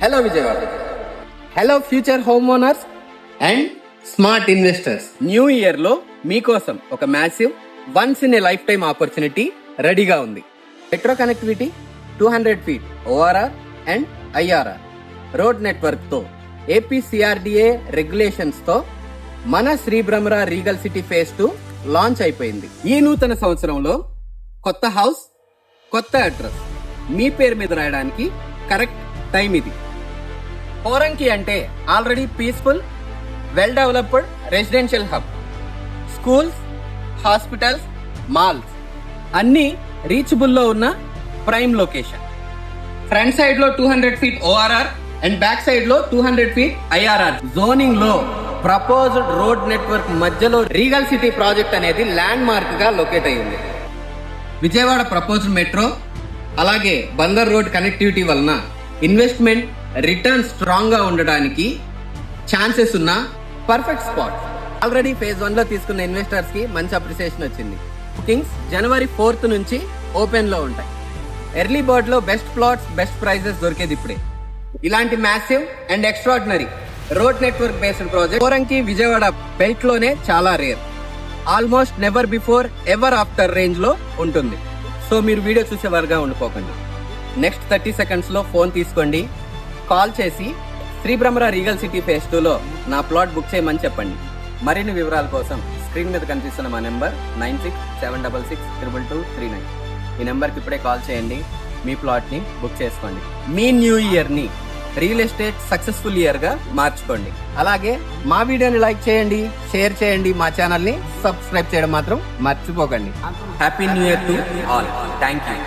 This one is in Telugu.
Hello Vijayawada. Hello future home owners and smart investors. New year లో మీకోసం ఒక massive once in a lifetime opportunity రెడీగా ఉంది. Metro connectivity, 200 feet ORR and IRR road network తో, APCRDA రెగ్యులేషన్స్ తో మన Shri Brahmara regal city phase 2 launch అయిపోయింది. ఈ నూతన సంవత్సరంలో కొత్త హౌస్, కొత్త అడ్రస్ మీ పేరు మీద రాయడానికి కరెక్ట్ టైం ఇది. పోరంకి అంటే already peaceful, well developed residential hub. Schools, hospitals, malls అన్ని రీచబుల్ లో ఉన్న ప్రైమ్ లొకేషన్. ఫ్రంట్ సైడ్ లో 200 feet ORR and back side లో 200 feet IRR జోనింగ్ లో ప్రపోజ్డ్ రోడ్ నెట్వర్క్ మధ్యలో రీగల్ సిటీ ప్రాజెక్ట్ అనేది ల్యాండ్ మార్క్ గా లొకేట్ అయ్యింది. విజయవాడ ప్రపోజ్డ్ మెట్రో అలాగే బందర్ రోడ్ కనెక్టివిటీ వలన ఇన్వెస్ట్మెంట్ రిటర్న్ స్ట్రాంగ్ గా ఉండడానికి ఛాన్సెస్ ఉన్న పర్ఫెక్ట్ స్పాట్. ఆల్రెడీ ఫేజ్ 1 లో తీసుకున్న ఇన్వెస్టర్స్ కి మంచి అప్రిసియేషన్ వచ్చింది. బుకింగ్స్ January 4th నుంచి ఓపెన్ లో ఉంటాయి. ఎర్లీ బర్డ్ లో బెస్ట్ ప్లాట్స్, బెస్ట్ ప్రైజెస్ దొరికేది ఇప్పుడే. ఇలాంటి massive and extraordinary road network based project Poranki Vijayawada belt లోనే చాలా rare. Almost never before ever after range లో ఉంటుంది. సో మీరు వీడియో చూసేవారుగా ఉండిపోకండి. నెక్స్ట్ 30 seconds లో ఫోన్ తీసుకోండి, కాల్ చేసి Shri Brahmara regal city phase 2 లో నా ప్లాట్ బుక్ చేయమని చెప్పండి. మరిన్ని వివరాల కోసం స్క్రీన్ మీద కనిపిస్తున్న మా నెంబర్ 9676662239. ఈ నెంబర్కి ఇప్పుడే కాల్ చేయండి, మీ ప్లాట్ ని బుక్ చేసుకోండి. మీ న్యూ ఇయర్ ని రియల్ ఎస్టేట్ సక్సెస్ఫుల్ ఇయర్ గా మార్చుకోండి. అలాగే మా వీడియోని లైక్ చేయండి, షేర్ చేయండి, మా ఛానల్ ని సబ్స్క్రైబ్ చేయడం మాత్రం మర్చిపోకండి. Happy new year to all. Thank you.